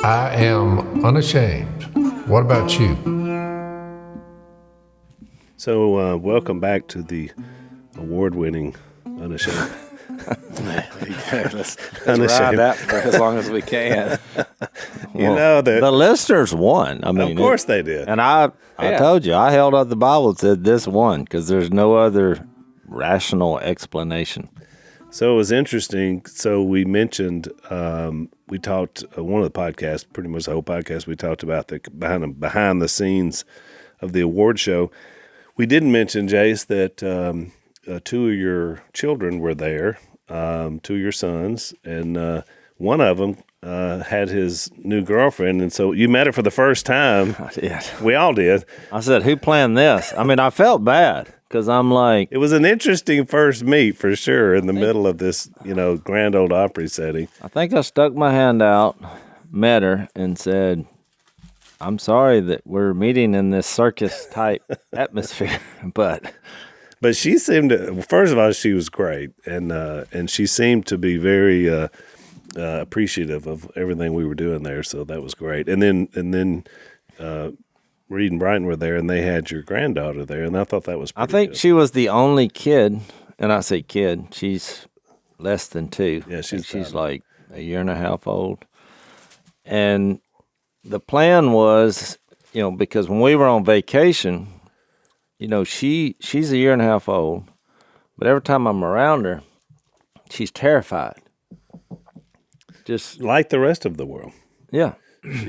I am unashamed. What about you? So, welcome back to the award-winning Unashamed. Let's ride that for as long as we can. The listeners won. I mean, of course they did. And I told you, I held up the Bible and said this won because there's no other rational explanation. So it was interesting. So we mentioned, we talked, one of the podcasts, pretty much the whole podcast, we talked about the behind the scenes of the award show. We didn't mention, Jase, that two of your children were there, two of your sons, and one of them had his new girlfriend, and so you met her for the first time. I did. We all did. I said, who planned this? I mean, I felt bad because I'm like... It was an interesting first meet for sure in the middle of this, Grand Ole Opry setting. I think I stuck my hand out, met her, and said, I'm sorry that we're meeting in this circus-type atmosphere, but she seemed to, first of all, she was great, and she seemed to be very appreciative of everything we were doing there, so that was great. And then Reed and Brighton were there, and they had your granddaughter there, and I thought that was pretty good. She was the only kid, and I say kid, she's less than 2. Yeah, she's like a year and a half old. And the plan was, because when we were on vacation, she's a year and a half old, but every time I'm around her, she's terrified. Just like the rest of the world. Yeah.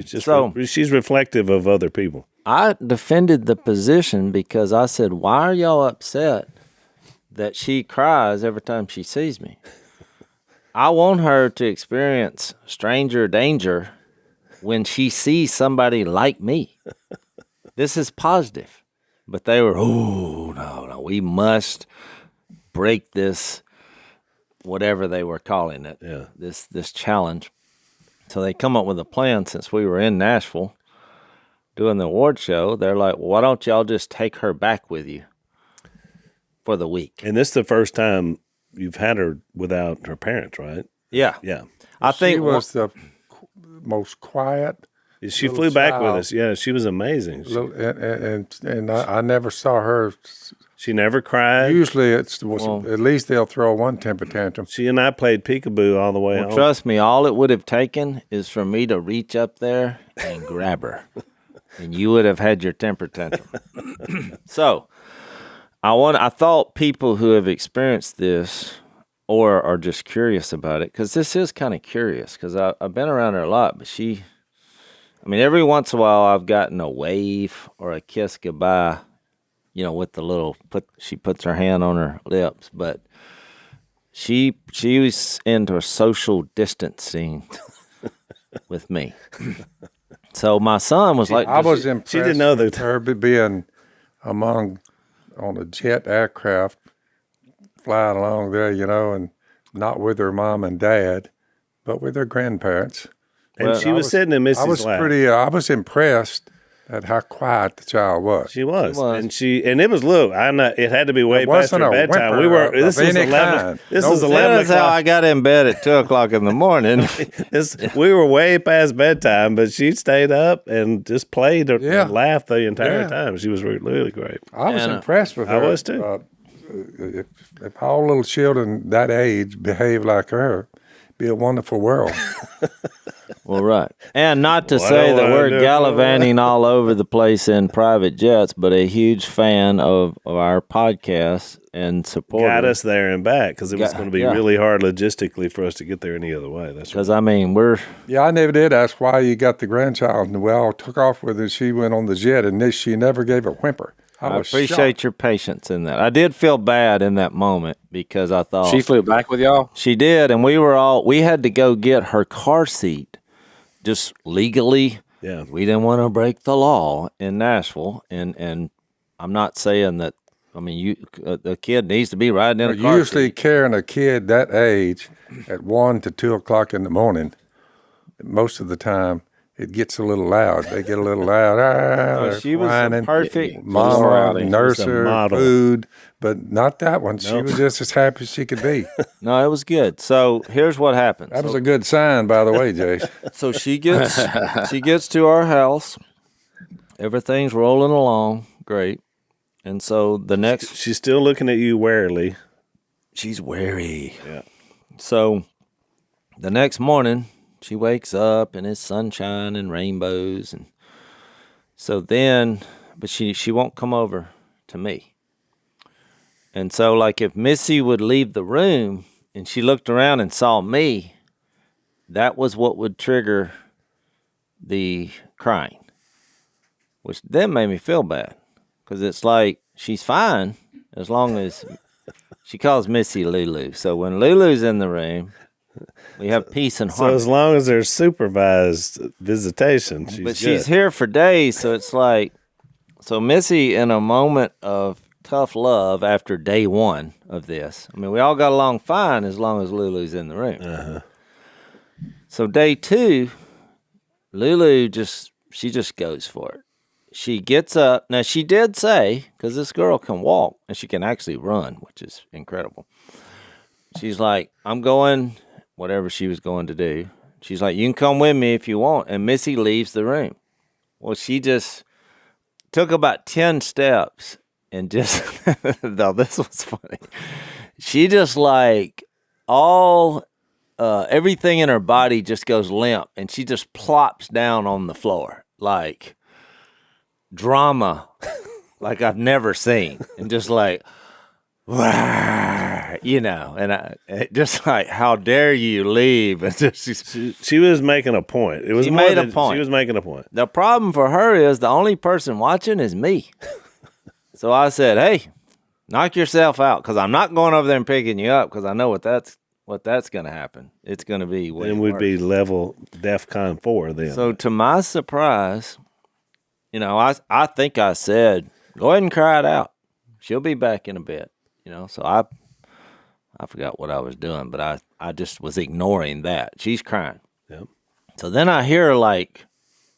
She's reflective of other people. I defended the position because I said, why are y'all upset that she cries every time she sees me? I want her to experience stranger danger when she sees somebody like me. This is positive. But they were, no, we must break this, whatever they were calling it, this challenge. So they come up with a plan since we were in Nashville doing the award show. They're like, well, why don't y'all just take her back with you for the week? And this is the first time you've had her without her parents, right? Yeah. Yeah. I think she was the most quiet. She flew back with us. Yeah, she was amazing. And I never saw her. She never cried. Usually at least they'll throw one temper tantrum. She and I played peekaboo all the way home. Trust me, all it would have taken is for me to reach up there and grab her. And you would have had your temper tantrum. So, I thought people who have experienced this or are just curious about it, because this is kind of curious, because I've been around her a lot, but every once in a while I've gotten a wave or a kiss goodbye, with the little, she puts her hand on her lips, but she was into a social distancing with me. So my son was like, I was impressed. She didn't know that her being on a jet aircraft, flying along there, and not with her mom and dad, but with her grandparents. And she was sitting in Missy's lap. I was impressed at how quiet the child was. She was. And it was it had to be way past her bedtime. This was 11. This was 11 That's how I got in bed at 2:00 in the morning. We were way past bedtime, but she stayed up and just played and laughed the entire time. She was really great. I was impressed with her. I was too. If all little children that age behave like her, it'd be a wonderful world. Well, right. And not to say that we're gallivanting all over the place in private jets, but a huge fan of our podcast and supporter. Got us there and back, because it was going to be really hard logistically for us to get there any other way. That's because, we're... Yeah, I never did ask why you got the grandchild, and we all took off with her. She went on the jet, and she never gave a whimper. I appreciate your patience in that. I did feel bad in that moment because I thought... She flew back with y'all? She did, and we had to go get her car seat just legally. Yeah. We didn't want to break the law in Nashville, and I'm not saying that, the kid needs to be riding in a car usually seat. Carrying a kid that age at 1 to 2 o'clock in the morning, most of the time, it gets a little loud. They get a little loud. They're she was a whining. perfect Mama, rowdy. nurse She was a her, model. food, but not that one. She was just as happy as she could be. No, it was good. So here's what happens. That was a good sign, by the way, Jace. So she gets to our house. Everything's rolling along, great. And so the next, She's still looking at you warily. she's wary. Yeah. So the next morning, she wakes up and it's sunshine and rainbows, and so then, but she won't come over to me. And so, like, if Missy would leave the room and she looked around and saw me, that was what would trigger the crying, which then made me feel bad because it's like she's fine as long as she calls Missy Lulu. So when Lulu's in the room, we have peace and So harmony. as long as there's supervised visitation, she's But good. she's here for days, so it's like, so Missy, in a moment of tough love after day one of this, I mean, we all got along fine as long as Lulu's in the room. Uh-huh. So day two, Lulu just goes for it. She gets up. Now, she did say, because this girl can walk and she can actually run, which is incredible. She's like, I'm going, whatever she was going to do. She's like, you can come with me if you want. And Missy leaves the room. Well, she just took about 10 steps and just, no, this was funny. She just like everything in her body just goes limp and she just plops down on the floor like drama like I've never seen, and just like, you know, and just like, how dare you leave? And just, She was making a point. It was She more made a than- point. She was making a point. the problem for her is the only person watching is me. So I said, hey, knock yourself out, because I'm not going over there and picking you up, because I know what that's going to happen. It's going to be way Then we'd worse. be level DEFCON 4 then. So to my surprise, you know, I think I said, go ahead and cry it out. She'll be back in a bit. You know, so I forgot what I was doing, but I just was ignoring that. She's crying. Yep. So then I hear her like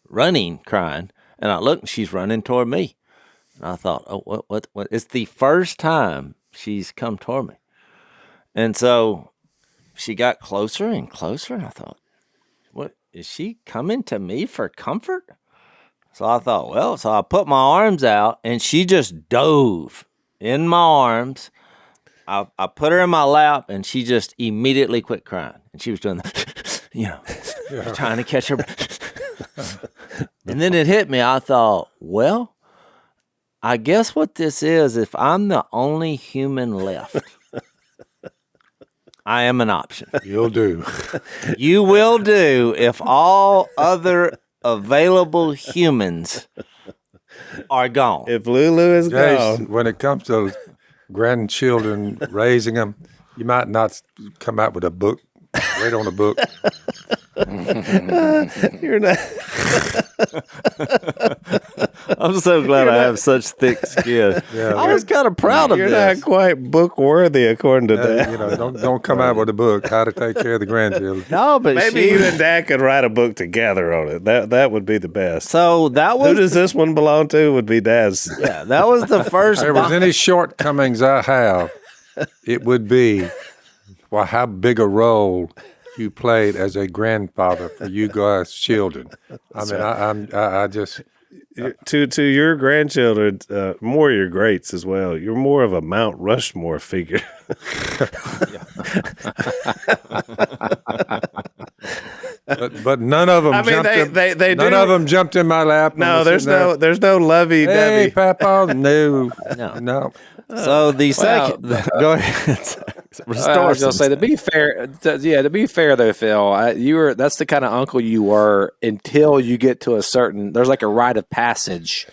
running, crying, and I look and she's running toward me. And I thought, oh, what? It's the first time she's come toward me. And so she got closer and closer, and I thought, what, is she coming to me for comfort? So I thought, well, so I put my arms out, and she just dove in my arms. I put her in my lap, and she just immediately quit crying. And she was doing the, you know, trying to catch her. And then it hit me. I thought, well, I guess what this is, if I'm the only human left, I am an option. You'll do. You will do if all other available humans are gone. if Lulu is Jace, gone, when it comes to grandchildren, raising them, you might not come out with a book. Wait on a book. you're not. I'm so glad I have such thick skin. Yeah. I was kind of proud of You're this. not quite book worthy, according to Dad. You know, don't come out with a book. How to take care of the grandchildren. No, but Maybe you and Dad could write a book together on it. That would be the best. So that Who was does this one belong to? Would be Dad's. yeah, that was the first. If there was any shortcomings I have, it would be, well, how big a role you played as a grandfather for you guys' children. I mean, I just, To your grandchildren, more your greats as well. You're more of a Mount Rushmore figure. but none of them I mean, jumped they none do- of them jumped in my lap. and No, was there's sitting there, there's no lovey Hey, dovey. Papa, no. No. So the second, go ahead. I Restore was gonna some- say, to be fair, though, Phil, that's the kind of uncle you were until you get to a certain. There's like a rite of passage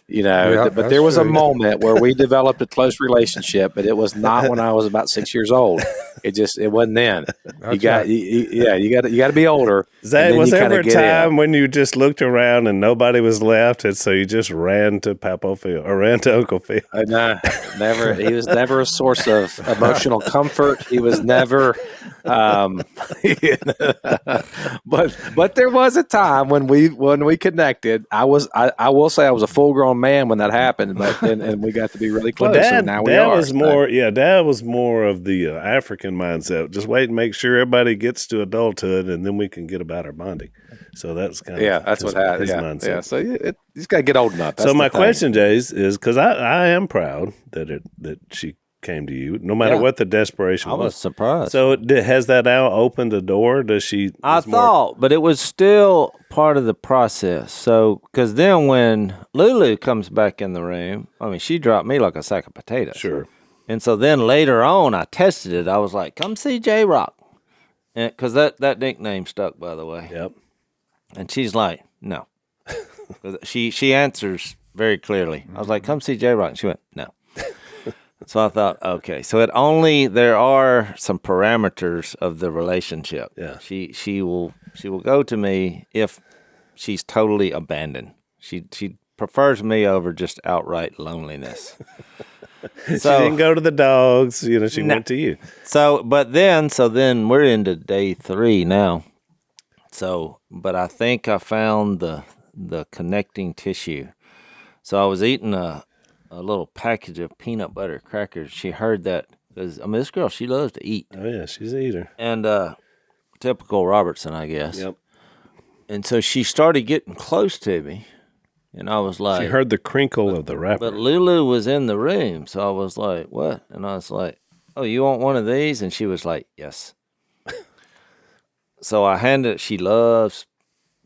But there was a moment where we developed a close relationship, but it was not when I was about 6 years old. It wasn't then. You got to be older. Zach, was there ever a time when you just looked around and nobody was left, and so you just ran to Papa Phil or ran to Uncle Phil? No, never. He was never a source of emotional comfort. He was never. But there was a time when we connected. I will say I was a full grown man when that happened, and we got to be really close. Well, and now we are. Dad was more of the African mindset. Just wait and make sure everybody gets to adulthood, and then we can get about our bonding. So that's kind of that's his mindset. Yeah, so you just got to get old enough. So my question, Jace, is because I am proud that she came to you, no matter what the desperation was. I was surprised. So has that now opened the door? Does she? But it was still part of the process. So, because then when Lulu comes back in the room, I mean, she dropped me like a sack of potatoes. Sure. And so then later on, I tested it. I was like, come see J-Rock. Because that nickname stuck, by the way. Yep. And she's like, no. she answers very clearly. I was like, come see J-Rock. And she went, no. So I thought, okay. So there are some parameters of the relationship. Yeah. She will go to me if she's totally abandoned. She prefers me over just outright loneliness. She didn't go to the dogs, she went to you. So then we're into day 3 now. So, but I think I found the connecting tissue. So I was eating a little package of peanut butter crackers. She heard that because this girl, she loves to eat. Oh yeah, she's an eater. And typical Robertson, I guess. Yep. And so she started getting close to me. And I was like... She heard the crinkle of the wrapper. But Lulu was in the room, so I was like, what? And I was like, oh, you want one of these? And she was like, yes. So I handed it. She loves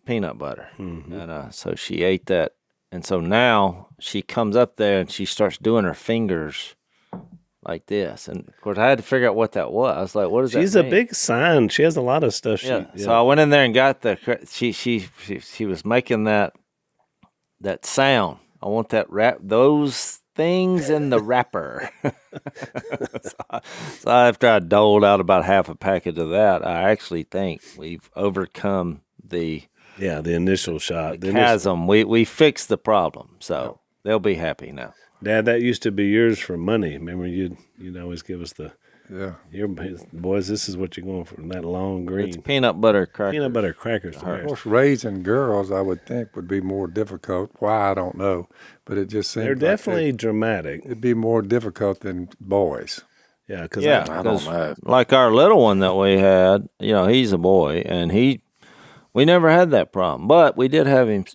peanut butter. Mm-hmm. And so she ate that. And so now she comes up there and she starts doing her fingers like this. And, of course, I had to figure out what that was. I was like, what does that mean? She's a big sign. She has a lot of stuff. Yeah. So I went in there and got she was making that sound. I want that those things in the wrapper. so after I doled out about half a package of that, I actually think we've overcome the initial shock. The chasm. We fixed the problem. So they'll be happy now. Dad, that used to be yours for money. Remember you'd always give us the here, boys, this is what you're going for, that long green. It's peanut butter crackers. Peanut butter crackers. Of course, raising girls, I would think, would be more difficult. Why, I don't know. But it just seems they're definitely dramatic. It'd be more difficult than boys. Yeah, because I don't know. Like our little one that we had, he's a boy, and we never had that problem. But we did have him,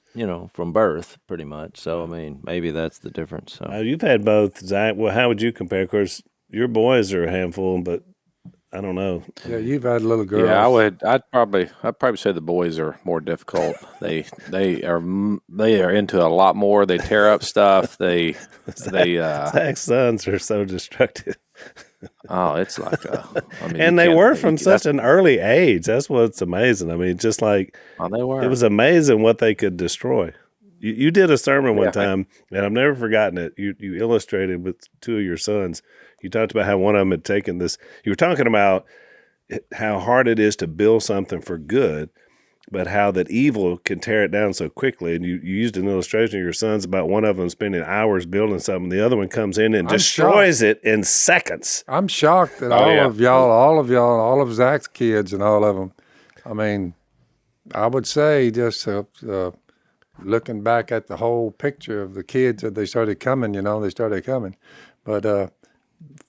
from birth, pretty much. So, I mean, maybe that's the difference. So. You've had both, Zach. Well, how would you compare? Of course, your boys are a handful, but I don't know. Yeah, you've had little girls. Yeah, I'd probably say the boys are more difficult. They are into a lot more. They tear up stuff. Zach's sons are so destructive. Oh, it's like and they were from such an early age. That's what's amazing. I mean, just like they were. It was amazing what they could destroy. You did a sermon one time, and I've never forgotten it. You illustrated with 2 of your sons. You talked about how one of them had taken this. You were talking about how hard it is to build something for good, but how that evil can tear it down so quickly. And you used an illustration of your sons about one of them spending hours building something. The other one comes in and destroys it in seconds. I'm shocked that all of y'all, all of Zach's kids and all of them, I mean, I would say just looking back at the whole picture of the kids that they started coming, But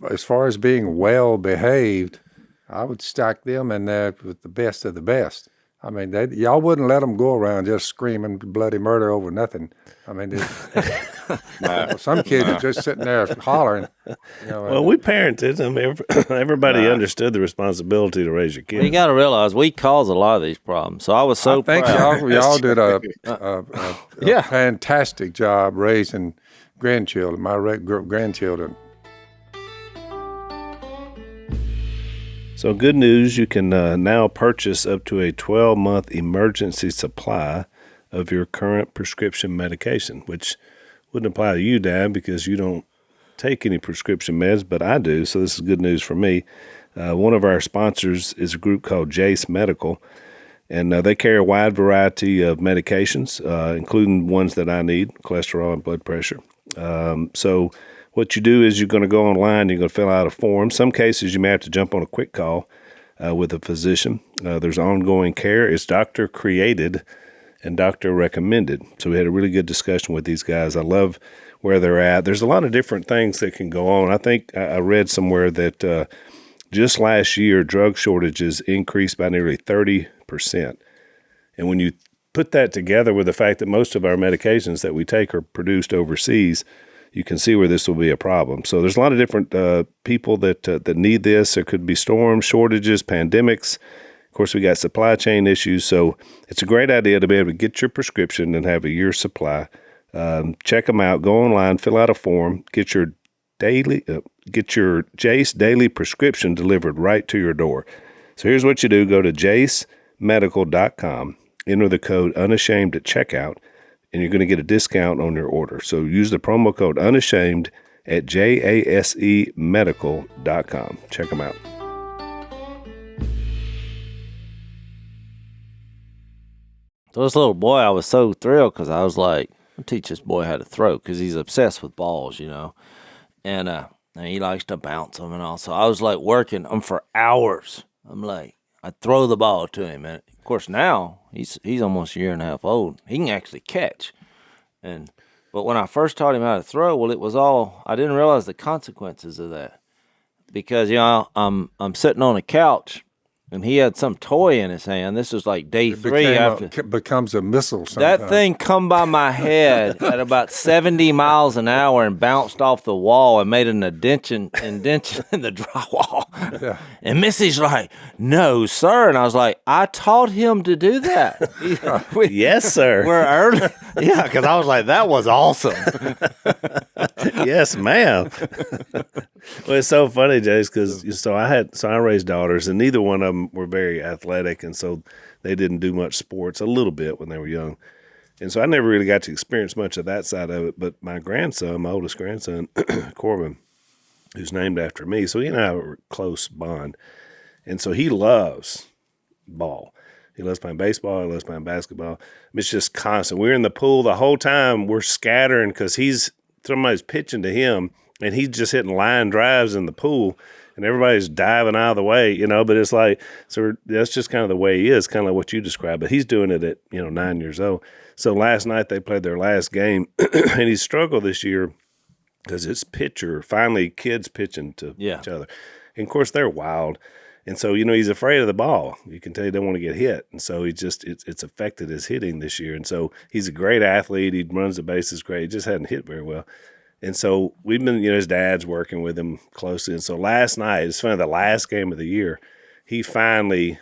as far as being well behaved, I would stack them in there with the best of the best. I mean, y'all wouldn't let them go around just screaming bloody murder over nothing. I mean, some kids are just sitting there hollering. Well, we parented them. Everybody understood the responsibility to raise your kids. Well, you got to realize we cause a lot of these problems. So I was so proud. I think y'all did a fantastic job raising grandchildren, my grandchildren. So good news, you can now purchase up to a 12-month emergency supply of your current prescription medication, which wouldn't apply to you, Dad, because you don't take any prescription meds, but I do, so this is good news for me. One of our sponsors is a group called Jase Medical, and they carry a wide variety of medications, including ones that I need, cholesterol and blood pressure. So what you do is you're going to go online, you're going to fill out a form. Some cases you may have to jump on a quick call with a physician. There's ongoing care. It's doctor created and doctor recommended. So we had a really good discussion with these guys. I love where they're at. There's a lot of different things that can go on. I think I read somewhere that just last year, drug shortages increased by nearly 30%. And when you put that together with the fact that most of our medications that we take are produced overseas, you can see where this will be a problem. So there's a lot of different people that need this. There could be storms, shortages, pandemics. Of course, we got supply chain issues. So it's a great idea to be able to get your prescription and have a year's supply. Check them out. Go online, fill out a form, get your Jase daily prescription delivered right to your door. So here's what you do. Go to jasemedical.com, enter the code Unashamed at checkout, and you're going to get a discount on your order. So use the promo code Unashamed at jasemedical.com. Check them out. So this little boy, I was so thrilled because I was like, I'll teach this boy how to throw because he's obsessed with balls, you know. And he likes to bounce them and all. So I was like working him for hours. I'm like, I throw the ball to him. And of course now he's almost a year and a half old. He can actually catch. But when I first taught him how to throw, well, it was all, I didn't realize the consequences of that. Because, you know, I'm sitting on a couch and he had some toy in his hand. This was like day 3 after. Becomes a missile sometimes. That thing come by my head at about 70 miles an hour and bounced off the wall and made an indention in the drywall. Yeah. And Missy's like, no, sir. And I was like, I taught him to do that. Yes, sir. We're early. Yeah, because I was like, that was awesome. Yes, ma'am. Well, it's so funny, Jase, because I raised daughters, and neither one of them were very athletic, and so they didn't do much sports, a little bit when they were young. And so I never really got to experience much of that side of it. But my grandson, my oldest grandson, Corbin, who's named after me, so he and I have a close bond. And so he loves ball. He loves playing baseball. He loves playing basketball. It's just constant. We're in the pool the whole time. We're scattering because somebody's pitching to him, and he's just hitting line drives in the pool, and everybody's diving out of the way, you know. But it's like, so that's just kind of the way he is, kind of like what you described. But he's doing it at 9 years old. So last night they played their last game, and he struggled this year because it's kids pitching to each other. And of course they're wild. And so, he's afraid of the ball. You can tell he doesn't want to get hit. And so it's affected his hitting this year. And so he's a great athlete. He runs the bases great. He just hadn't hit very well. And so we've been, his dad's working with him closely. And so last night, it's funny, the last game of the year, he finally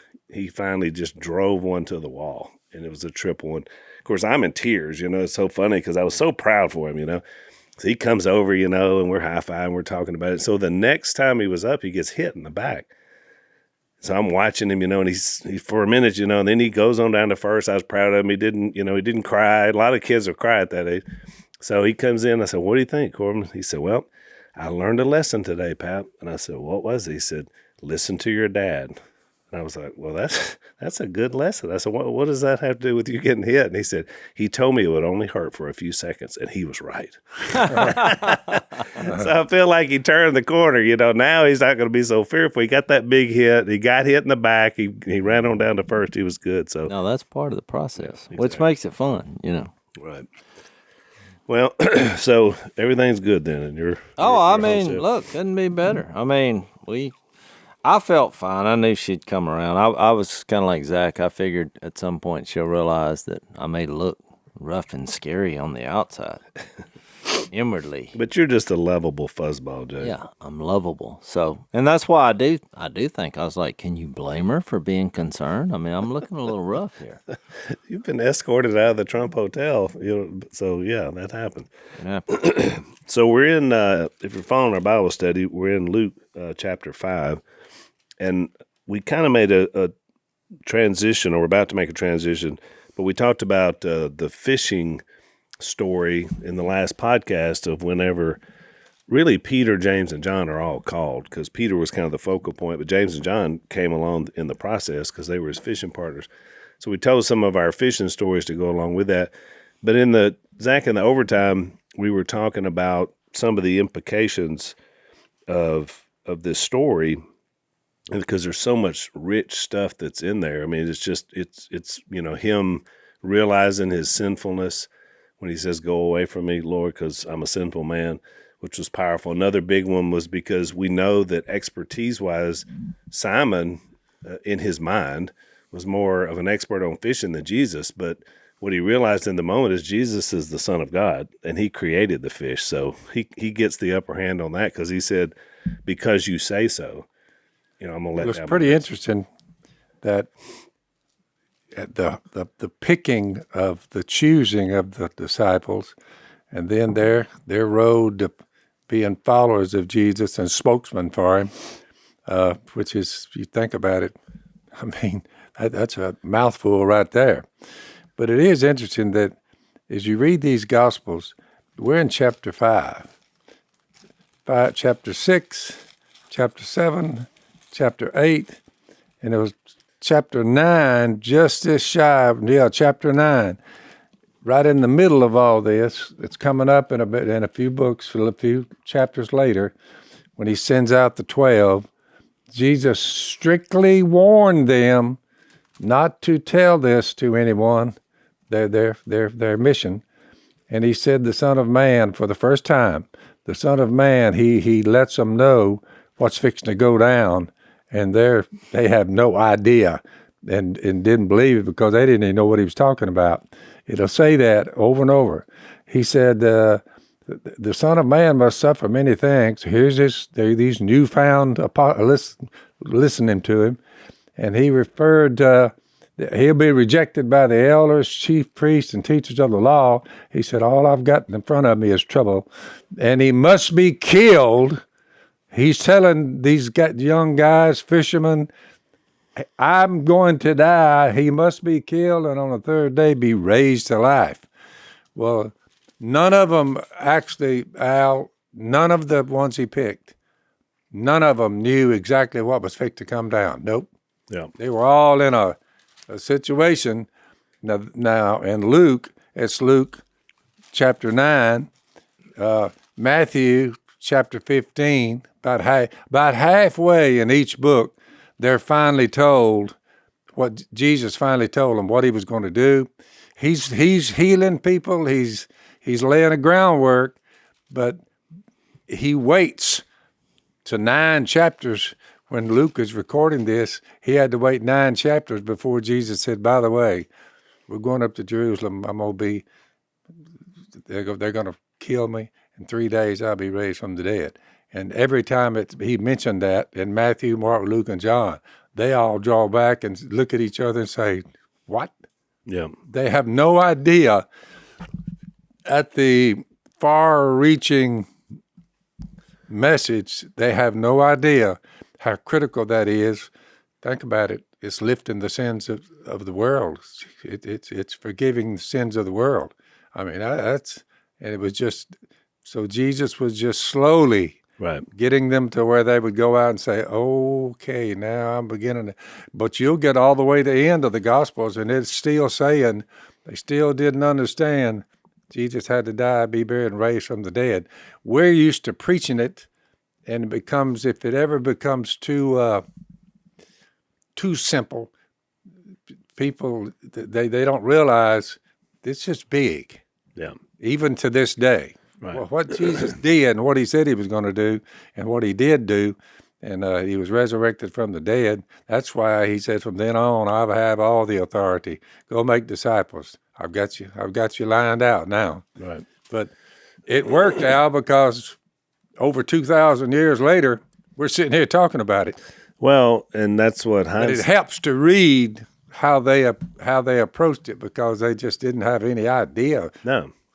just drove one to the wall. And it was a triple. And of course, I'm in tears, it's so funny because I was so proud for him, So he comes over, and we're high-fiving, we're talking about it. So the next time he was up, he gets hit in the back. So I'm watching him, and he's for a minute, and then he goes on down to first. I was proud of him. He didn't cry. A lot of kids will cry at that age. So he comes in. I said, "What do you think, Corbin?" He said, "Well, I learned a lesson today, Pap." And I said, "What was it?" He said, "Listen to your dad." And I was like, "Well, that's a good lesson." I said, "What does that have to do with you getting hit?" And he said, "He told me it would only hurt for a few seconds," and he was right. So I feel like he turned the corner. Now he's not going to be so fearful. He got that big hit. He got hit in the back. He ran on down to first. He was good. So no, that's part of the process, exactly. Which makes it fun, Right. Well, so everything's good then, and you're. Look, couldn't be better. I felt fine. I knew she'd come around. I was kind of like Zach. I figured at some point she'll realize that I made it look rough and scary on the outside, inwardly. But you're just a lovable fuzzball, Jay. Yeah, I'm lovable. So, and that's why I do think, I was like, can you blame her for being concerned? I'm looking a little rough here. You've been escorted out of the Trump Hotel, so yeah, that happened. It happened. So we're in, if you're following our Bible study, we're in Luke chapter 5. And we kind of made a transition, or we're about to make a transition, but we talked about the fishing story in the last podcast of whenever really Peter, James, and John are all called, because Peter was kind of the focal point, but James and John came along in the process because they were his fishing partners. So we told some of our fishing stories to go along with that. But in the Zach, in the overtime, we were talking about some of the implications of this story, because there's so much rich stuff that's in there. I mean, it's him realizing his sinfulness when he says, "Go away from me, Lord, because I'm a sinful man," which was powerful. Another big one was because we know that expertise-wise, Simon, in his mind, was more of an expert on fishing than Jesus, but what he realized in the moment is Jesus is the Son of God, and he created the fish. So he gets the upper hand on that because he said, "Because you say so, I'm going to let that." It was pretty interesting that the picking of the choosing of the disciples, and then their road to being followers of Jesus and spokesman for him, which is, you think about it, I mean, that's a mouthful right there. But it is interesting that as you read these Gospels, we're in chapter 5, chapter 6, chapter 7, chapter 8, and it was chapter 9, just this shy, chapter 9, right in the middle of all this. It's coming up in a few books, a few chapters later, when he sends out the 12. Jesus strictly warned them not to tell this to anyone, their mission. And he said, the Son of Man, for the first time, the Son of Man, he lets them know what's fixing to go down, and they have no idea and didn't believe it because they didn't even know what he was talking about. It'll say that over and over. He said, the Son of Man must suffer many things. Here's these newfound listening to him, and he referred he'll be rejected by the elders, chief priests, and teachers of the law. He said, all I've got in front of me is trouble, and he must be killed. He's telling these young guys, fishermen, I'm going to die. He must be killed, and on the third day be raised to life. Well, none of them actually, Al, none of the ones he picked, none of them knew exactly what was fixed to come down. Nope. Yeah. They were all in a situation. Now in Luke, it's Luke chapter 9, Matthew chapter 15, about halfway in each book, they're finally told what Jesus finally told them, what he was going to do. He's healing people, he's laying a groundwork, but he waits to 9 chapters. When Luke is recording this, he had to wait 9 chapters before Jesus said, by the way, we're going up to Jerusalem. They're going to kill me. In 3 days, I'll be raised from the dead. And every time he mentioned that in Matthew, Mark, Luke, and John, they all draw back and look at each other and say, what? Yeah. They have no idea at the far-reaching message, they have no idea how critical that is. Think about it. It's lifting the sins of the world. It's forgiving the sins of the world. I mean, and it was just, so Jesus was just slowly getting them to where they would go out and say, okay, now I'm beginning to, but you'll get all the way to the end of the Gospels, and it's still saying, they still didn't understand Jesus had to die, be buried, and raised from the dead. We're used to preaching it, and it becomes, if it ever becomes too simple, people, they don't realize it's just big. Yeah. Even to this day. Right. Well, what Jesus did and what he said he was going to do and what he did do, and he was resurrected from the dead. That's why he said, from then on, I have all the authority. Go make disciples. I've got you lined out now. Right. But it worked out because over 2,000 years later, we're sitting here talking about it. Well, and that's what But it helps to read how they approached it, because they just didn't have any idea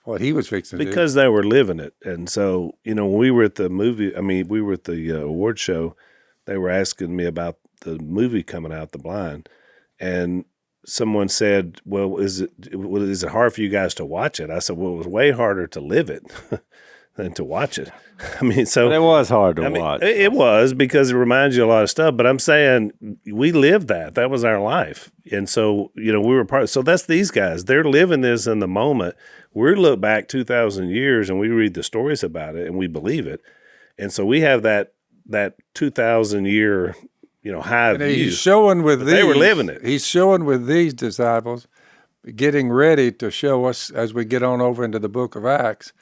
what he was fixing to do. Because they were living it. And so, when we were at the award show, they were asking me about the movie coming out, The Blind. And someone said, well, is it hard for you guys to watch it? I said, well, it was way harder to live it than to watch it. I mean, so But it was hard to watch. It was, because it reminds you a lot of stuff. But I'm saying we lived that. That was our life. And so, we were so that's these guys. They're living this in the moment. We look back 2,000 years and we read the stories about it and we believe it. And so we have that 2,000 year, high And view. he's showing with these. They were living it. He's showing with these disciples, getting ready to show us as we get on over into the book of Acts,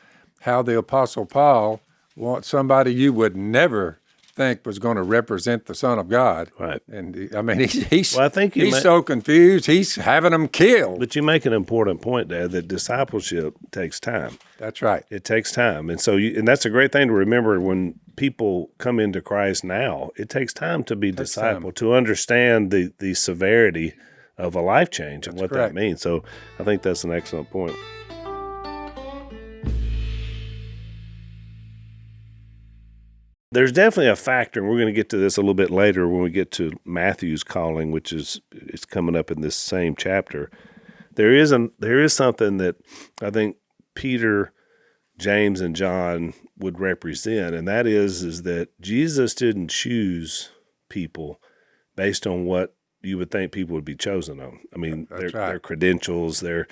how the Apostle Paul wants somebody you would never think was going to represent the Son of God. Right. And he's Well, I think he's so confused. He's having them killed. But you make an important point there, that discipleship takes time. That's right. It takes time. And so, and that's a great thing to remember when people come into Christ now. It takes time to be discipled, to understand the severity of a life change and what correct. that means. So I think that's an excellent point. There's definitely a factor, and we're going to get to this a little bit later when we get to Matthew's calling, which is coming up in this same chapter. There is something that I think Peter, James, and John would represent, and that is that Jesus didn't choose people based on what you would think people would be chosen on. I mean, their credentials, and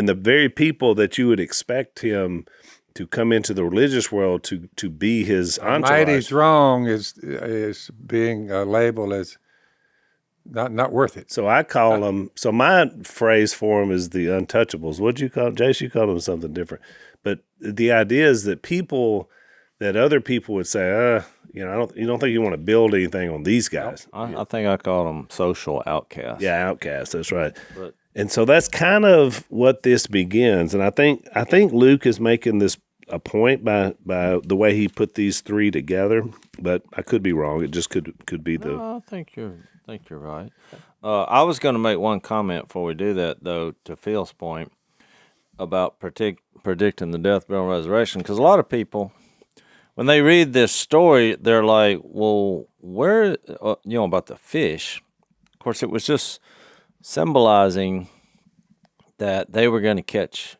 the very people that you would expect him to come into the religious world to be his entourage. Mighty strong is being labeled as not worth it. So I call them. So my phrase for them is the untouchables. What'd you call them, Jace? You called them something different. But the idea is that other people would say, you don't think you want to build anything on these guys. I think I call them social outcasts. Yeah, outcasts. That's right. And so that's kind of what this begins. And I think Luke is making this a point by the way he put these three together, but I could be wrong. It just could be the. No, I think you're right. I was going to make one comment before we do that, though, to Phil's point about predicting the death, burial, and resurrection, because a lot of people, when they read this story, they're like, well, where, about the fish. Of course, it was just symbolizing that they were going to catch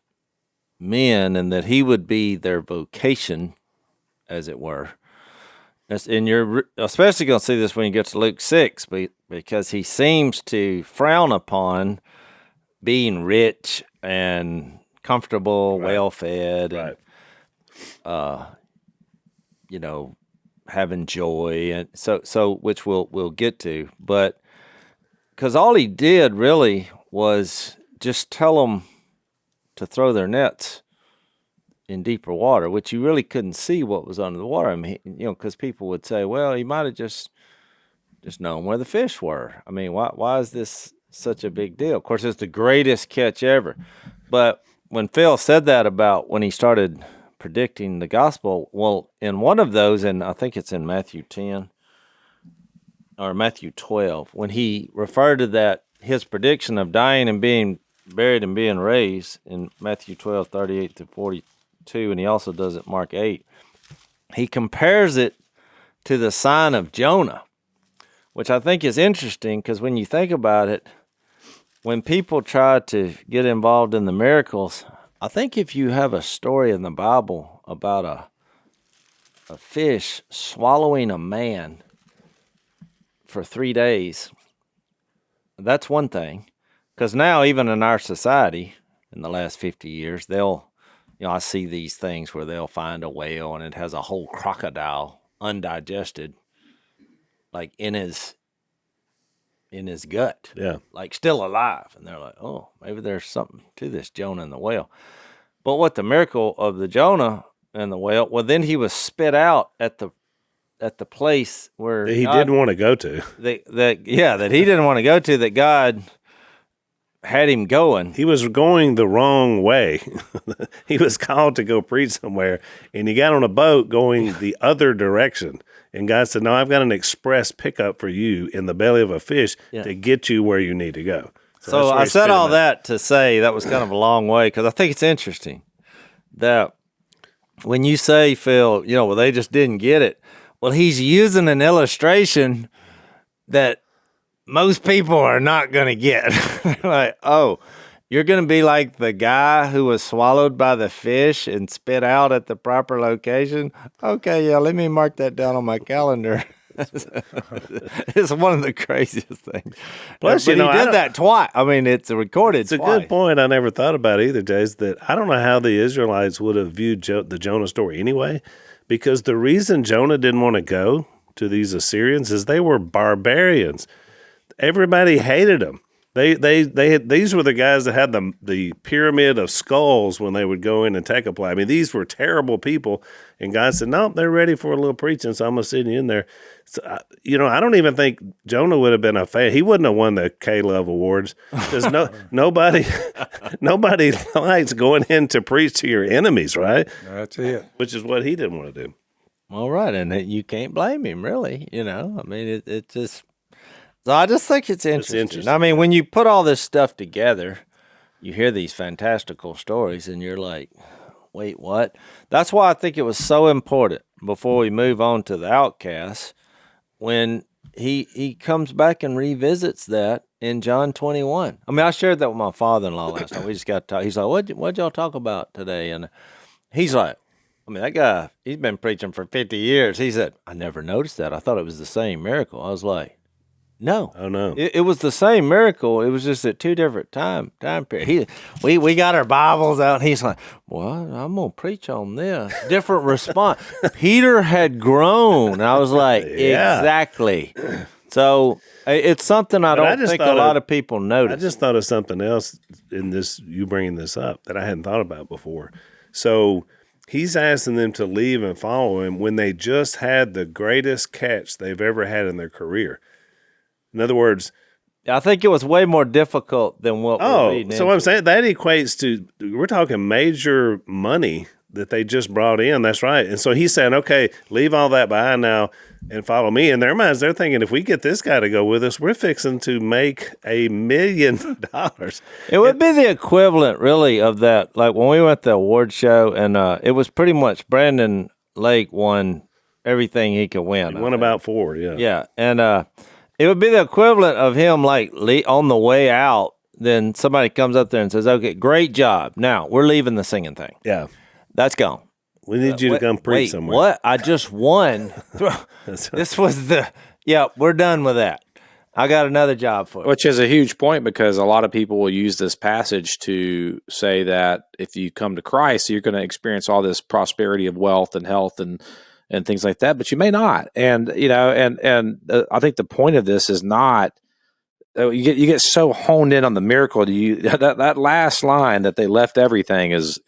men and that he would be their vocation, as it were. And you're especially going to see this when you get to Luke 6, because he seems to frown upon being rich and comfortable, right. well-fed, right. and, having joy. And so which we'll get to. But because all he did really was just tell them to throw their nets in deeper water, which you really couldn't see what was under the water. I mean, because people would say, well, he might have just known where the fish were. I mean, why is this such a big deal? Of course, it's the greatest catch ever. But when Phil said that about when he started predicting the gospel, well, in one of those, and I think it's in Matthew 10 or Matthew 12, when he referred to that, his prediction of dying and being buried and being raised in Matthew 12, 38 to 42, and he also does it Mark 8. He compares it to the sign of Jonah, which I think is interesting because when you think about it, when people try to get involved in the miracles, I think if you have a story in the Bible about a fish swallowing a man for 3 days, that's one thing. Because now, even in our society, in the last 50 years, I see these things where they'll find a whale and it has a whole crocodile undigested, like in his gut, like still alive. And they're like, oh, maybe there's something to this Jonah and the whale. But what the miracle of the Jonah and the whale, well, then he was spit out at the place where he didn't want to go to. That he didn't want to go to, that God had him going. He was going the wrong way. He was called to go preach somewhere, and he got on a boat going the other direction. And God said, no, I've got an express pickup for you in the belly of a fish to get you where you need to go. So I said all that to say that was kind of a long way, because I think it's interesting that when you say, Phil, well, they just didn't get it. Well, he's using an illustration that most people are not going to get. Like, oh, you're going to be like the guy who was swallowed by the fish and spit out at the proper location. Okay, yeah, let me mark that down on my calendar. It's one of the craziest things. Plus, but you know, he did that twice. I mean, it's recorded. It's a twice. good point. I never thought about either, Jace, that I don't know how the Israelites would have viewed the Jonah story anyway, because the reason Jonah didn't want to go to these Assyrians is they were barbarians. Everybody hated them. These were the guys that had the pyramid of skulls when they would go in and take a play. I mean, these were terrible people. And God said, "No, they're ready for a little preaching, so I'm gonna send you in there." So, I don't even think Jonah would have been a fan. He wouldn't have won the K-Love Awards because nobody likes going in to preach to your enemies, right? That's it. Which is what he didn't want to do. All right, and you can't blame him, really. I mean, it just. So I just think it's interesting. I mean, when you put all this stuff together, you hear these fantastical stories, and you're like, wait, what? That's why I think it was so important before we move on to the outcasts, when he comes back and revisits that in John 21. I mean, I shared that with my father-in-law last night. We just got to talk. He's like, what'd y'all talk about today? And he's like, I mean, that guy, he's been preaching for 50 years. He said, I never noticed that. I thought it was the same miracle. I was like, no. Oh, no. It was the same miracle. It was just at two different time period. We got our Bibles out, and he's like, well, I'm going to preach on this. Different response. Peter had grown. I was like, exactly. So it's something I don't think a lot of people notice. I just thought of something else in this, you bringing this up, that I hadn't thought about before. So he's asking them to leave and follow him when they just had the greatest catch they've ever had in their career. In other words, I think it was way more difficult than what we're reading so into. I'm saying that equates to, we're talking major money that they just brought in. That's right. And so he's saying, okay, leave all that behind now and follow me. In their minds, they're thinking, if we get this guy to go with us, we're fixing to make $1 million. It would be the equivalent, really, of that. Like when we went to the award show, and it was pretty much Brandon Lake won everything he could win. He won about 4, yeah. Yeah, and it would be the equivalent of him, like, on the way out, then somebody comes up there and says, okay, great job. Now, we're leaving the singing thing. Yeah. That's gone. We need you to come preach somewhere. What? I just won. This was we're done with that. I got another job for you. Which is a huge point, because a lot of people will use this passage to say that if you come to Christ, you're going to experience all this prosperity of wealth and health and things like that, but you may not. And I think the point of this is not you get so honed in on the miracle. That last line that they left everything is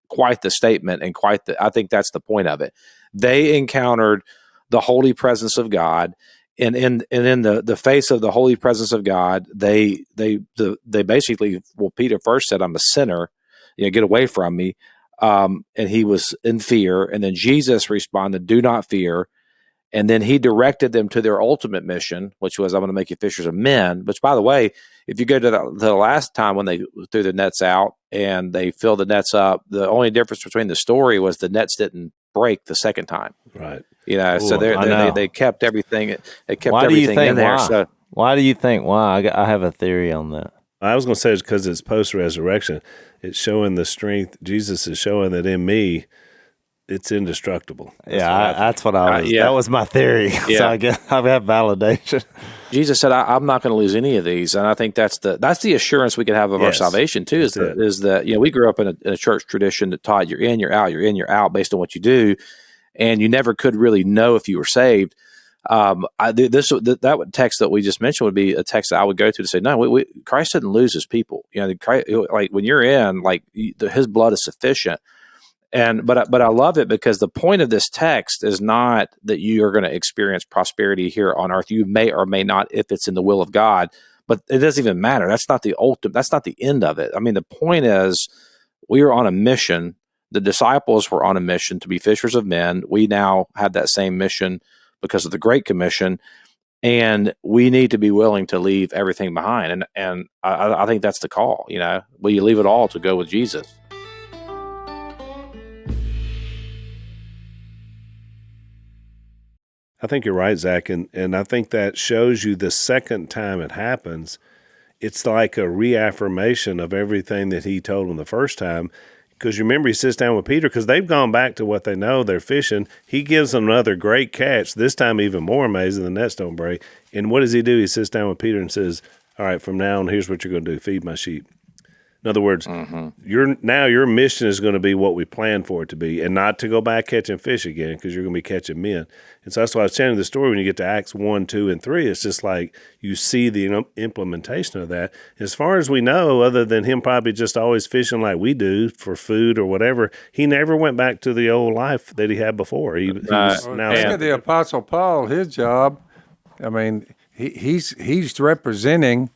quite the statement, and I think that's the point of it. They encountered the holy presence of God, and in the face of the holy presence of God, they basically, well, Peter first said, "I'm a sinner, get away from me." And he was in fear. And then Jesus responded, "Do not fear." And then he directed them to their ultimate mission, which was, "I'm going to make you fishers of men." Which, by the way, if you go to the last time when they threw the nets out and they filled the nets up, the only difference between the story was the nets didn't break the second time. Right. So they kept everything. They kept Why everything in there. Why? So Why do you think? Why? I have a theory on that. I was going to say it's because it's post-resurrection. It's showing the strength. Jesus is showing that in me, it's indestructible. That's what I was. That was my theory. Yeah. So I guess I have validation. Jesus said, I'm not going to lose any of these. And I think that's the assurance we can have of our salvation too, is that we grew up in a church tradition that taught you're in, you're out, you're in, you're out based on what you do. And you never could really know if you were saved. That text that we just mentioned would be a text that I would go to say, no, Christ didn't lose his people. Like when you're in, like his blood is sufficient. But I love it because the point of this text is not that you are going to experience prosperity here on earth. You may or may not, if it's in the will of God, but it doesn't even matter. That's not the ultimate. That's not the end of it. I mean, the point is we are on a mission. The disciples were on a mission to be fishers of men. We now have that same mission because of the Great Commission, and we need to be willing to leave everything behind. And I think that's the call. Will you leave it all to go with Jesus? I think you're right, Zach, and I think that shows you the second time it happens, it's like a reaffirmation of everything that he told him the first time. Because you remember he sits down with Peter because they've gone back to what they know. They're fishing. He gives them another great catch, this time even more amazing. The nets don't break. And what does he do? He sits down with Peter and says, all right, from now on, here's what you're going to do. Feed my sheep. In other words, your mission is going to be what we planned for it to be, and not to go back catching fish again, because you're going to be catching men. And so that's why I was telling you the story. When you get to Acts 1, 2, and 3, it's just like you see the implementation of that. As far as we know, other than him probably just always fishing like we do for food or whatever, he never went back to the old life that he had before. He was now. Look at the Apostle Paul. His job. I mean, he's representing.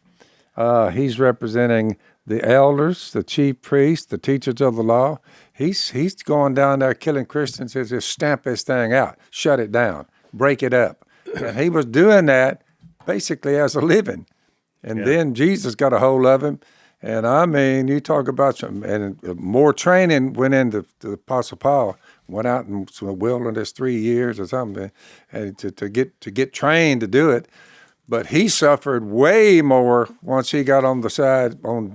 He's representing the elders, the chief priests, the teachers of the law. He's going down there killing Christians. He just stamp this thing out, shut it down, break it up. And he was doing that basically as a living. And then Jesus got a hold of him. And I mean, you talk about more training went into the Apostle Paul. Went out in the wilderness 3 years or something, and to get trained to do it. But he suffered way more once he got on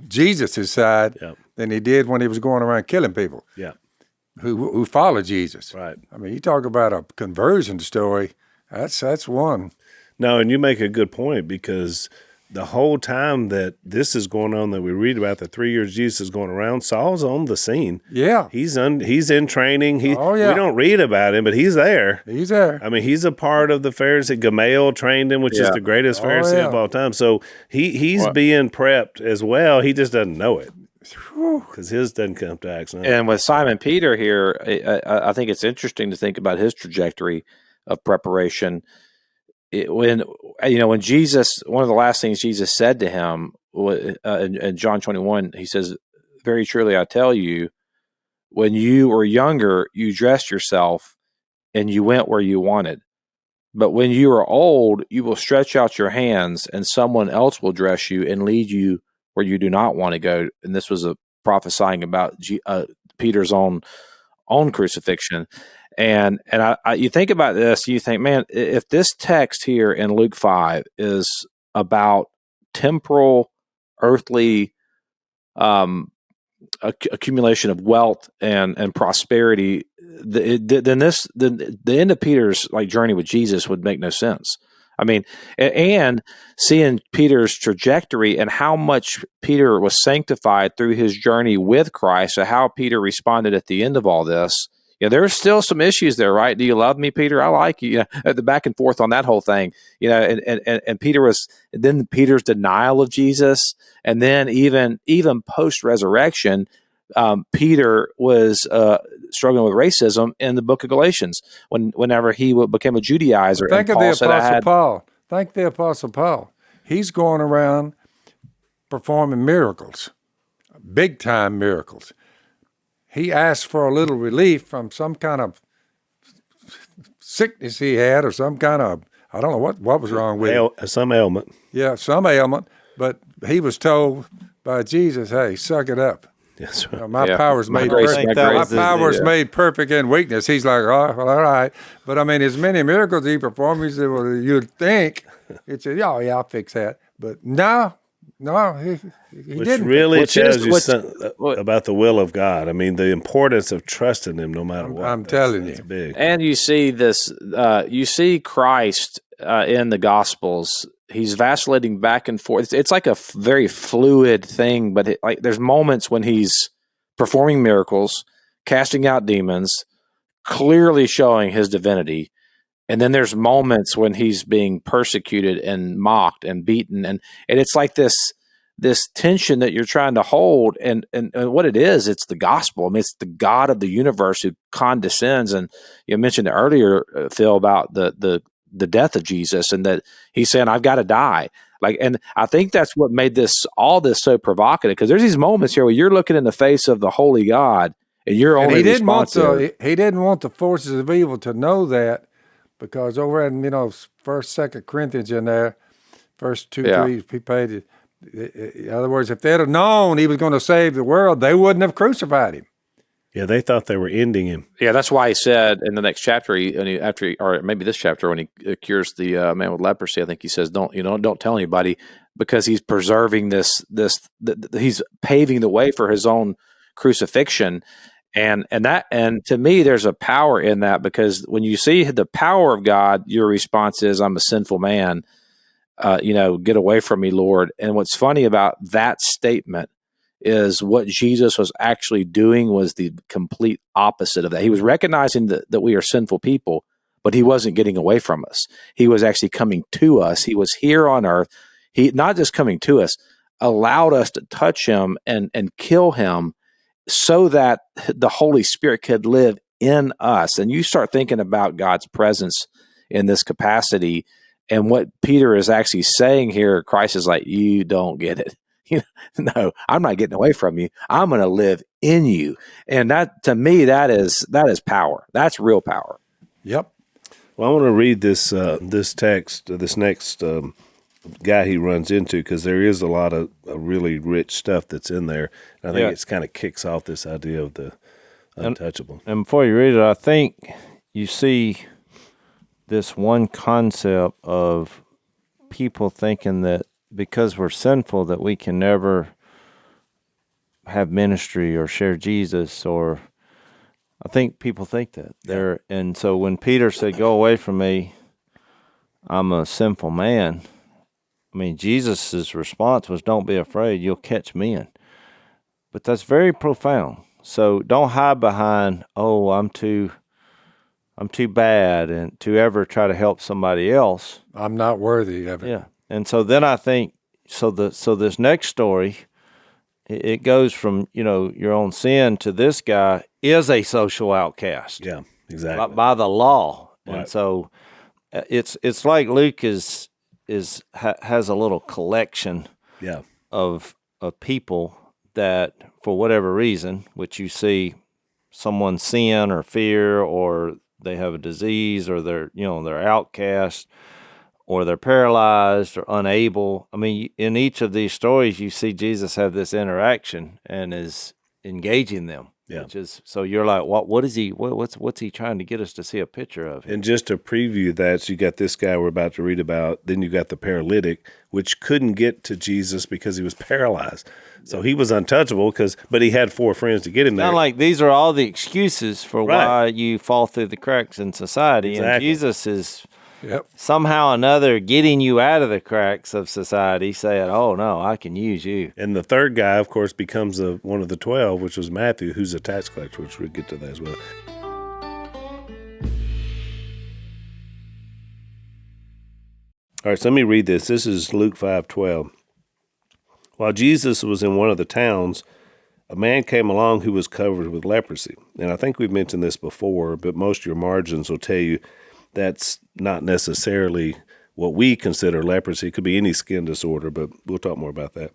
Jesus' side, than he did when he was going around killing people. Yeah. Who followed Jesus. Right. I mean, you talk about a conversion story. That's one. No, and you make a good point, because the whole time that this is going on, that we read about, the 3 years Jesus is going around, Saul's on the scene. Yeah. He's in training. We Oh, yeah. don't read about him, but he's there. He's there. I mean, he's a part of the Pharisee. Gamaliel trained him, which is the greatest Pharisee of all time. So he's being prepped as well. He just doesn't know it, because his doesn't come to Acts 9. And with Simon Peter here, I think it's interesting to think about his trajectory of preparation. When Jesus, one of the last things Jesus said to him in John 21, he says, "Very truly I tell you, when you were younger, you dressed yourself and you went where you wanted. But when you are old, you will stretch out your hands and someone else will dress you and lead you where you do not want to go." And this was a prophesying about Peter's own crucifixion. And you think about this, you think, man, if this text here in Luke 5 is about temporal, earthly accumulation of wealth and prosperity, then the end of Peter's journey with Jesus would make no sense. I mean, and seeing Peter's trajectory and how much Peter was sanctified through his journey with Christ, so how Peter responded at the end of all this. There's still some issues there, right? Do you love me, Peter? I like you. The back and forth on that whole thing. And Peter's denial of Jesus, and then even post resurrection, Peter was struggling with racism in the book of Galatians whenever he became a Judaizer. Think of the Apostle Paul. Think the Apostle Paul. He's going around performing miracles, big time miracles. He asked for a little relief from some kind of sickness he had, or some kind of, I don't know what was wrong with him. Some ailment. Yeah, some ailment. But he was told by Jesus, "Hey, suck it up. Yes, right. My power's made perfect. My power's made perfect in weakness." He's like, "Oh, well, all right." But I mean, as many miracles he performed, he said, "Well, you'd think," he said, "Oh, yeah, I'll fix that." But no, he Which didn't. really tells you something about the will of God. I mean, the importance of trusting Him no matter what. I'm telling you. It's big. And you see this, you see Christ in the Gospels. He's vacillating back and forth. It's like a very fluid thing, but there's moments when he's performing miracles, casting out demons, clearly showing his divinity. And then there's moments when he's being persecuted and mocked and beaten. And it's like this tension that you're trying to hold. And what it is, it's the gospel. I mean, it's the God of the universe who condescends. And you mentioned earlier, Phil, about the death of Jesus, and that he's saying, "I've got to die." And I think that's what made all this so provocative, because there's these moments here where you're looking in the face of the holy God and you're only responsive. He didn't want the forces of evil to know that, because over in, 1st, 2nd Corinthians in there, first 2, 3, he paid it. In other words, if they'd have known he was going to save the world, they wouldn't have crucified him. Yeah, they thought they were ending him. Yeah, that's why he said in the next chapter, or maybe this chapter, when he cures the man with leprosy, I think he says, don't tell anybody, because he's preserving he's paving the way for his own crucifixion. And to me, there's a power in that, because when you see the power of God, your response is, I'm a sinful man. Get away from me, Lord. And what's funny about that statement is what Jesus was actually doing was the complete opposite of that. He was recognizing that we are sinful people, but he wasn't getting away from us. He was actually coming to us. He was here on earth. He not just coming to us, allowed us to touch him and kill him so that the Holy Spirit could live in us. And you start thinking about God's presence in this capacity. And what Peter is actually saying here, Christ is like, you don't get it. No, I'm not getting away from you. I'm going to live in you. And that, to me, that is power. That's real power. Yep. Well, I want to read this text, this next guy he runs into, because there is a lot of really rich stuff that's in there. And I think it's kind of kicks off this idea of the untouchable. And before you read it, I think you see this one concept of people thinking that because we're sinful that we can never have ministry or share Jesus, or I think people think that. And so when Peter said, go away from me, I'm a sinful man, I mean, Jesus' response was, don't be afraid, you'll catch men. But that's very profound. So don't hide behind, I'm too bad, and to ever try to help somebody else. I'm not worthy of it. Yeah. And so then I think, so this next story, it goes from, your own sin to this guy is a social outcast. Yeah, exactly. By the law. Right. And so it's like Luke has a little collection of people that, for whatever reason, which you see someone sin or fear, or they have a disease, or they're outcast, or they're paralyzed or unable. I mean, in each of these stories, you see Jesus have this interaction and is engaging them. Yeah. Which is, so you're like, what is he? What's he trying to get us to see a picture of? And just to preview that, so you got this guy we're about to read about. Then you got the paralytic, which couldn't get to Jesus because he was paralyzed. So he was untouchable but he had 4 friends to get him there. Not like these are all the excuses for why you fall through the cracks in society, Exactly. and Jesus is somehow or another getting you out of the cracks of society, saying, "Oh no, I can use you." And the third guy, of course, becomes one of the 12, which was Matthew, who's a tax collector, which we'll get to that as well. All right, so let me read this. This is Luke 5:12. While Jesus was in one of the towns, a man came along who was covered with leprosy. And I think we've mentioned this before, but most of your margins will tell you that's not necessarily what we consider leprosy. It could be any skin disorder, but we'll talk more about that.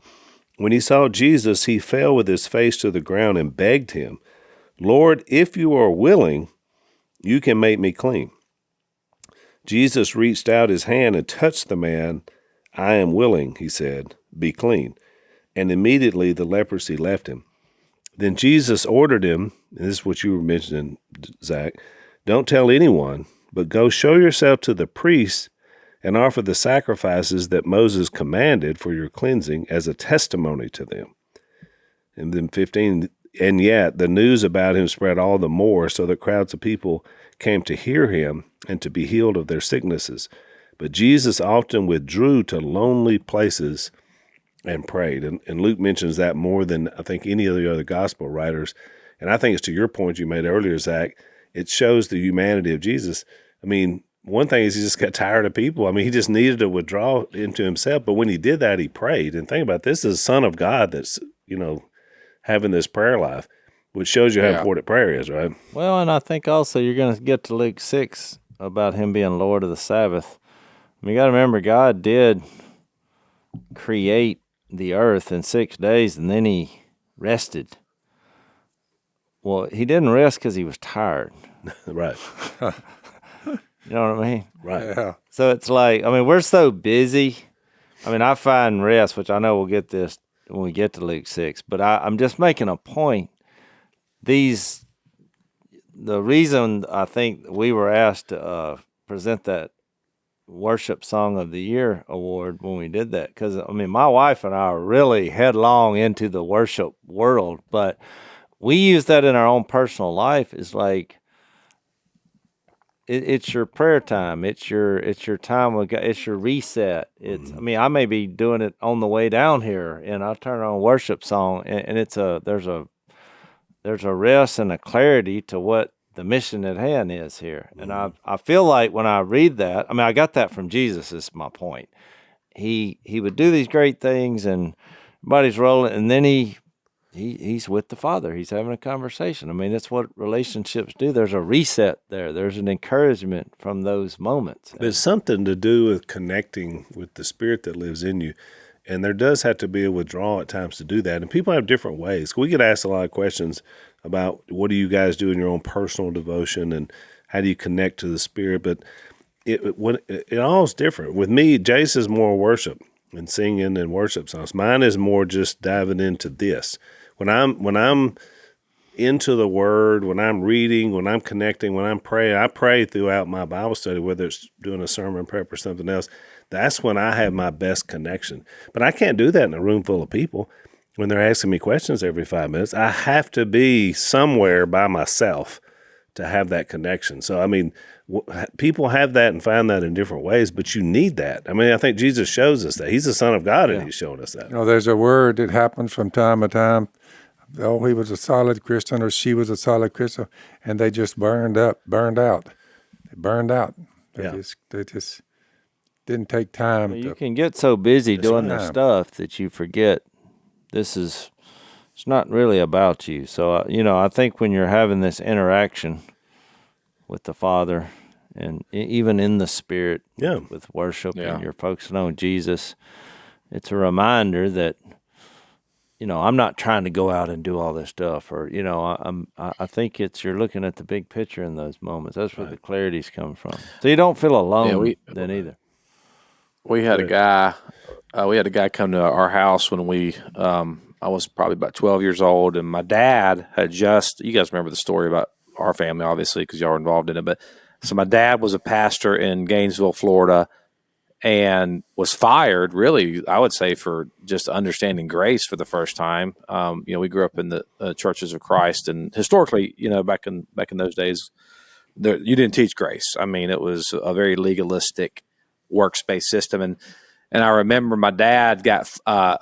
When he saw Jesus, he fell with his face to the ground and begged him, "Lord, if you are willing, you can make me clean." Jesus reached out his hand and touched the man. "I am willing," he said, "be clean." And immediately the leprosy left him. Then Jesus ordered him, and this is what you were mentioning, Zach, "Don't tell anyone, but go show yourself to the priests and offer the sacrifices that Moses commanded for your cleansing as a testimony to them." And then 15, and yet the news about him spread all the more, so that crowds of people came to hear him and to be healed of their sicknesses. But Jesus often withdrew to lonely places and prayed. And Luke mentions that more than I think any of the other gospel writers. And I think it's to your point you made earlier, Zach. It shows the humanity of Jesus. I mean, one thing is he just got tired of people. I mean, he just needed to withdraw into himself. But when he did that, he prayed. And think about it, this is the Son of God that's, having this prayer life, which shows you how important prayer is, right? Well, and I think also you're going to get to Luke 6 about him being Lord of the Sabbath. I mean, you got to remember, God did create the earth in 6 days, and then he rested. Well, he didn't rest because he was tired. Right. You know what I mean? Right. Yeah. So it's like, I mean, we're so busy. I mean, I find rest, which I know we'll get this when we get to Luke 6, but I'm just making a point. These the reason I think we were asked to present that Worship Song of the Year award when we did that, because I mean, my wife and I are really headlong into the worship world, but we use that in our own personal life. Is like it's your prayer time. It's your time with God. It's your reset. It's I mean, I may be doing it on the way down here, and I turn on a worship song, and it's there's a rest and a clarity to what the mission at hand is here. And I feel like when I read that, I mean, I got that from Jesus, is my point. He would do these great things and everybody's rolling, and then he's with the Father. He's having a conversation. I mean, that's what relationships do. There's a reset there. There's an encouragement from those moments. There's something to do with connecting with the Spirit that lives in you. And there does have to be a withdrawal at times to do that. And people have different ways. We get asked a lot of questions about what do you guys do in your own personal devotion and how do you connect to the Spirit. But it all is different. With me, Jase is more worship and singing and worship songs. Mine is more just diving into this. When I'm into the Word, when I'm reading, when I'm connecting, when I'm praying, I pray throughout my Bible study, whether it's doing a sermon prep or something else. That's when I have my best connection. But I can't do that in a room full of people when they're asking me questions every 5 minutes. I have to be somewhere by myself to have that connection. So, I mean, people have that and find that in different ways, but you need that. I mean, I think Jesus shows us that. He's the Son of God, and he's showing us that. You know, there's a word that happens from time to time. Oh, he was a solid Christian or she was a solid Christian, and they just burned out. They burned out. They just didn't take time. Well, you can get so busy doing the time. stuff that you forget it's not really about you. So, I think when you're having this interaction with the Father and even in the Spirit with worship and you're focusing on Jesus, it's a reminder that, I'm not trying to go out and do all this stuff, or, I think you're looking at the big picture in those moments. That's where the clarity's come from. So you don't feel alone then either. We had a guy come to our house when I was probably about 12 years old, and my dad had you guys remember the story about our family, obviously, because y'all were involved in it. But so my dad was a pastor in Gainesville, Florida, and was fired, really, I would say, for just understanding grace for the first time. We grew up in the Churches of Christ, and historically, back in those days, you didn't teach grace. I mean, it was a very legalistic workspace system, and I remember my dad got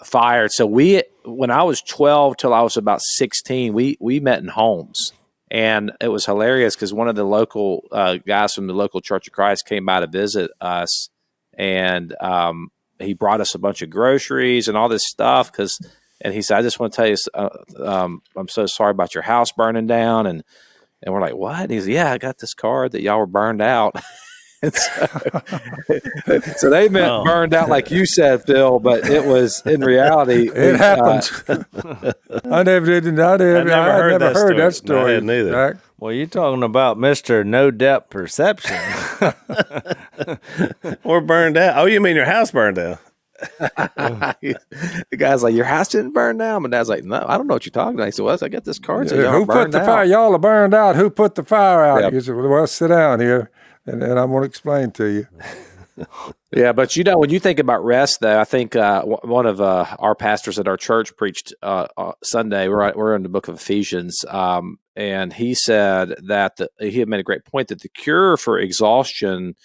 fired. So when I was 12 till I was about 16, we met in homes, and it was hilarious because one of the local guys from the local Church of Christ came by to visit us, and he brought us a bunch of groceries and all this stuff and he said, "I just want to tell you, I'm so sorry about your house burning down," and we're like, "What?" And he's, "Yeah, I got this card that y'all were burned out." And so they meant burned out, like you said, Phil, but it was in reality. It happens. I never heard that story. Neither. Well, you're talking about Mr. No Depth Perception. Or burned out. Oh, you mean your house burned down? The guy's like, "Your house didn't burn down?" My dad's like, "No, I don't know what you're talking about." He said, "Well, I got this card. So who put the fire? Y'all are burned out. Who put the fire out?" Yep. He said, "Well, sit down here. And I'm going to explain to you." Yeah, but when you think about rest, though, I think one of our pastors at our church preached Sunday. We're in the book of Ephesians, and he said that he had made a great point that the cure for exhaustion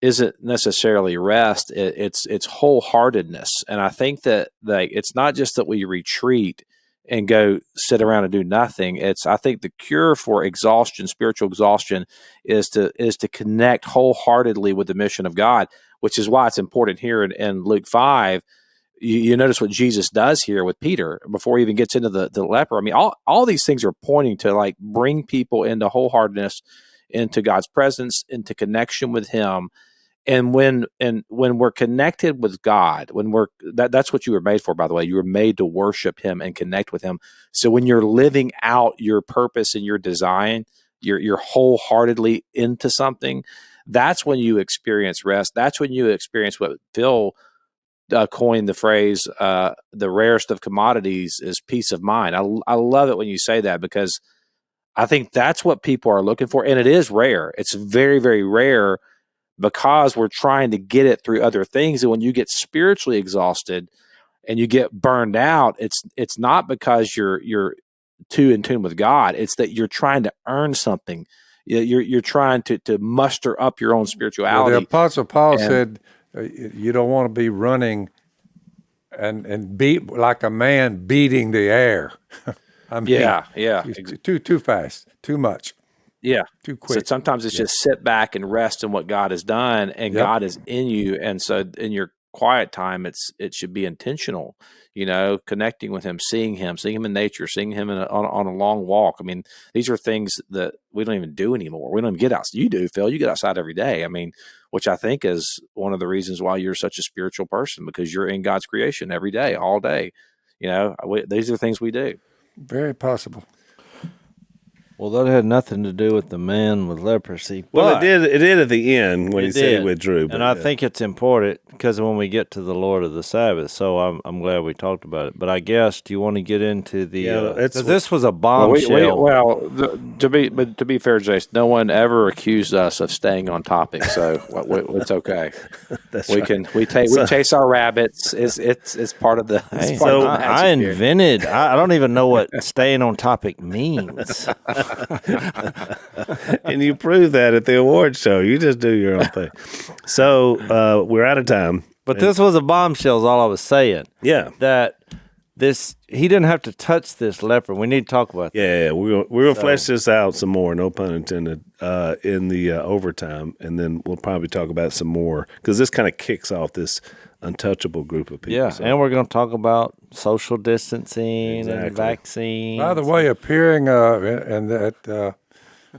isn't necessarily rest; it's wholeheartedness. And I think that it's not just that we retreat and go sit around and do nothing. I think the cure for exhaustion, spiritual exhaustion, is to connect wholeheartedly with the mission of God, which is why it's important here in Luke 5. You notice what Jesus does here with Peter before he even gets into the leper. I mean, all these things are pointing to bring people into wholeheartedness, into God's presence, into connection with Him. And when we're connected with God, that's what you were made for, by the way. You were made to worship Him and connect with Him. So when you're living out your purpose and your design, you're wholeheartedly into something, that's when you experience rest. That's when you experience what Phil coined the phrase, the rarest of commodities is peace of mind. I love it when you say that, because I think that's what people are looking for. And it is rare. It's very, very rare because we're trying to get it through other things. And when you get spiritually exhausted and you get burned out, it's not because you're too in tune with God. It's that you're trying to earn something. You're trying to muster up your own spirituality. Well, the Apostle Paul said, you don't want to be running and beat like a man beating the air. I mean, yeah. Too fast, too much. Yeah. Too quick. So sometimes it's just sit back and rest in what God has done, and God is in you. And so in your quiet time, it should be intentional, connecting with him seeing him in nature, seeing him on a long walk. I mean, these are things that we don't even do anymore. We don't even get out. You do, Phil. You get outside every day. I mean, which I think is one of the reasons why you're such a spiritual person, because you're in God's creation every day, all day. These are things we do. Very possible. Well, that had nothing to do with the man with leprosy. Well, but it did at the end when he said he withdrew. And I think it's important because when we get to the Lord of the Sabbath, so I'm glad we talked about it. But I guess, do you want to get into the? This was a bombshell. To be fair, Jason, no one ever accused us of staying on topic, so it's okay. We chase our rabbits. It's part of the. I invented. I don't even know what staying on topic means. And you prove that at the award show. You just do your own thing. So we're out of time. But this was a bombshell is all I was saying. Yeah. That he didn't have to touch this leper. We need to talk about that. Yeah. We're going to flesh this out some more, no pun intended, in the overtime. And then we'll probably talk about some more, because this kind of kicks off this untouchable group of people. Yeah, and we're going to talk about social distancing and vaccines. By the way, appearing in that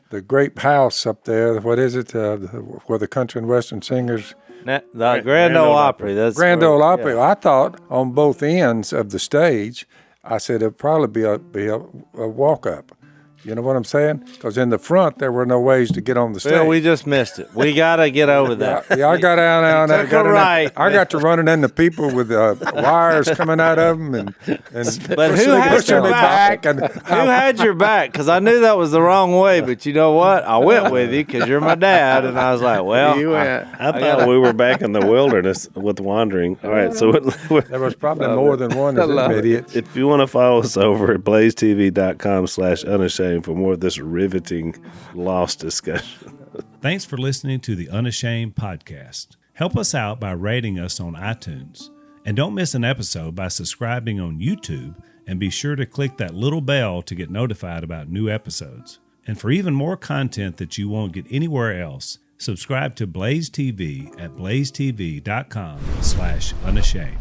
the Great House up there, what is it, where the country and western singers... The Grand Ole Opry. That's Grand Ole Opry. I thought on both ends of the stage, I said it'd probably be a walk-up. You know what I'm saying? Because in the front, there were no ways to get on the stage. Well, we just missed it. We got to get over that. Yeah, I got out there. I got to running into people with wires coming out of them. But who had your back? Who had your back? Because I knew that was the wrong way. But you know what? I went with you because you're my dad. And I was like, well. I thought we were back in the wilderness with wandering. All right. So there was probably more than one of them idiots. If you want to follow us over at blazetv.com/unashamed for more of this riveting Lost discussion. Thanks for listening to the Unashamed podcast. Help us out by rating us on iTunes. And don't miss an episode by subscribing on YouTube, and be sure to click that little bell to get notified about new episodes. And for even more content that you won't get anywhere else, subscribe to Blaze TV at blazetv.com/unashamed.